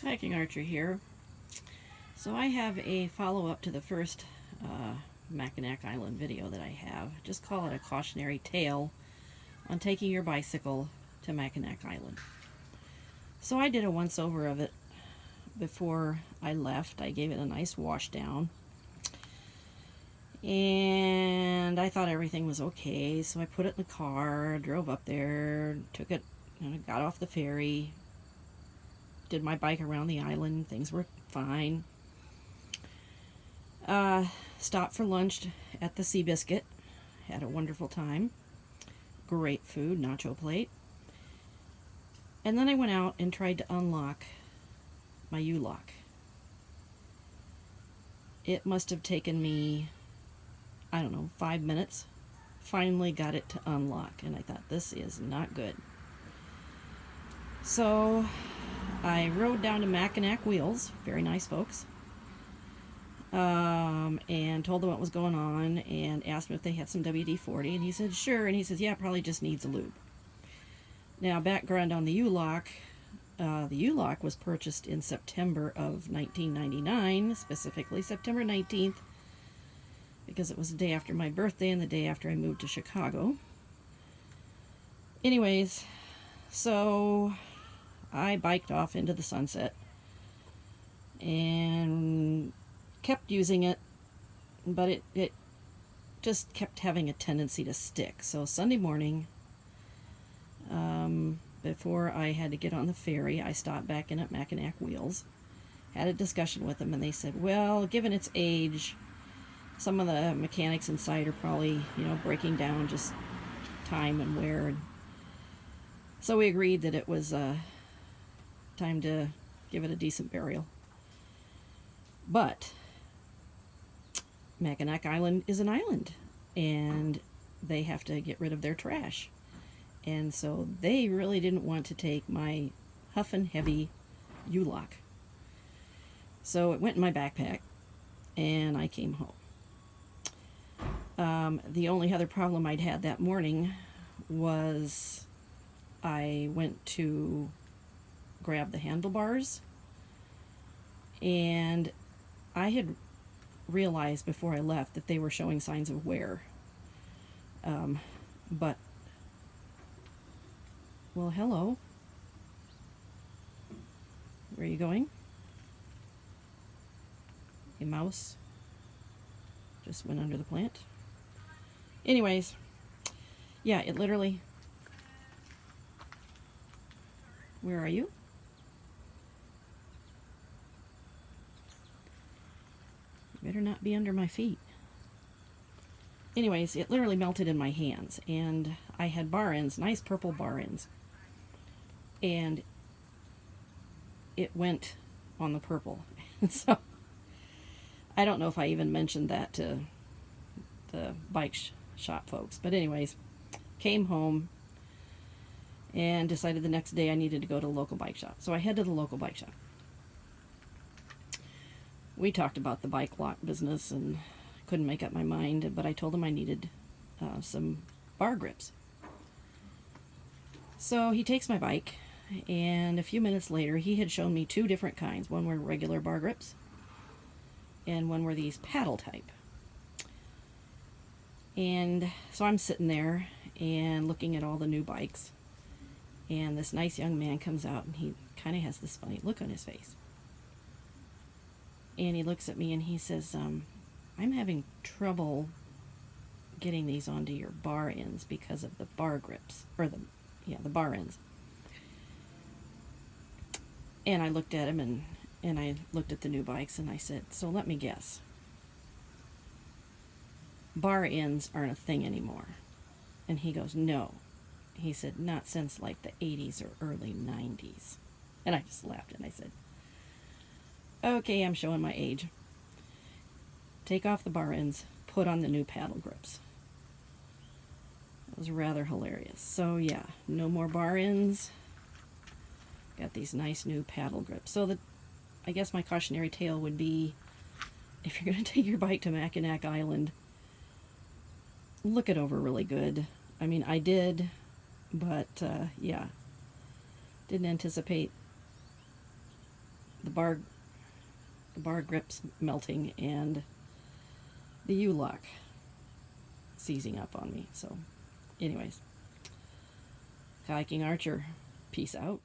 Kayaking Archer here. So I have a follow-up to the first Mackinac Island video that I have. Just call it a cautionary tale on taking your bicycle to Mackinac Island. So I did a once-over of it before I left. I gave it a nice wash down. And I thought everything was okay, so I put it in the car, drove up there, took it, got off the ferry, did my bike around the island. Things were fine. Stopped for lunch at the Seabiscuit. Had a wonderful time. Great food, nacho plate. And then I went out and tried to unlock my U-lock. It must have taken me, 5 minutes. Finally got it to unlock, and I thought, this is not good. So I rode down to Mackinac Wheels, very nice folks, and told them what was going on and asked them if they had some WD-40, and he said sure, and he says yeah, probably just needs a lube. Now, background on the U-lock. The U-lock was purchased in September of 1999, specifically September 19th, because it was the day after my birthday and the day after I moved to Chicago. Anyways, so I biked off into the sunset and kept using it, but it just kept having a tendency to stick. So Sunday morning, before I had to get on the ferry, I stopped back in at Mackinac Wheels, had a discussion with them, and they said, well, given its age, some of the mechanics inside are probably, breaking down, just time and wear. And so we agreed that it was time to give it a decent burial. But Mackinac Island is an island, and they have to get rid of their trash. And so they really didn't want to take my Huffin' Heavy U-lock. So it went in my backpack, and I came home. The only other problem I'd had that morning was I went to grab the handlebars, and I had realized before I left that they were showing signs of wear. But, well, hello. Where are you going? A mouse just went under the plant. Anyways, yeah, it literally... Where are you? You better not be under my feet. Anyways, it literally melted in my hands, and I had bar ends, nice purple bar ends, and it went on the purple. So I don't know if I even mentioned that to the bike shop folks, but anyways, came home and decided the next day I needed to go to the local bike shop. So I head to the local bike shop. We talked about the bike lock business and couldn't make up my mind, but I told him I needed some bar grips. So he takes my bike, and a few minutes later he had shown me two different kinds. One were regular bar grips, and one were these paddle type. And so I'm sitting there and looking at all the new bikes, and this nice young man comes out, and he kind of has this funny look on his face. And he looks at me and he says, I'm having trouble getting these onto your bar ends because of the bar grips, or the bar ends. And I looked at him, and I looked at the new bikes, and I said, so let me guess. Bar ends aren't a thing anymore. And he goes, no. He said, not since like the 80s or early 90s. And I just laughed, and I said, okay, I'm showing my age. Take off the bar ends, put on the new paddle grips. It was rather hilarious. So yeah, no more bar ends. Got these nice new paddle grips. So I guess my cautionary tale would be, if you're going to take your bike to Mackinac Island, look it over really good. I mean, I did, but yeah, didn't anticipate the bar grips melting and the U-lock seizing up on me. So, anyways, Kayaking Archer, peace out.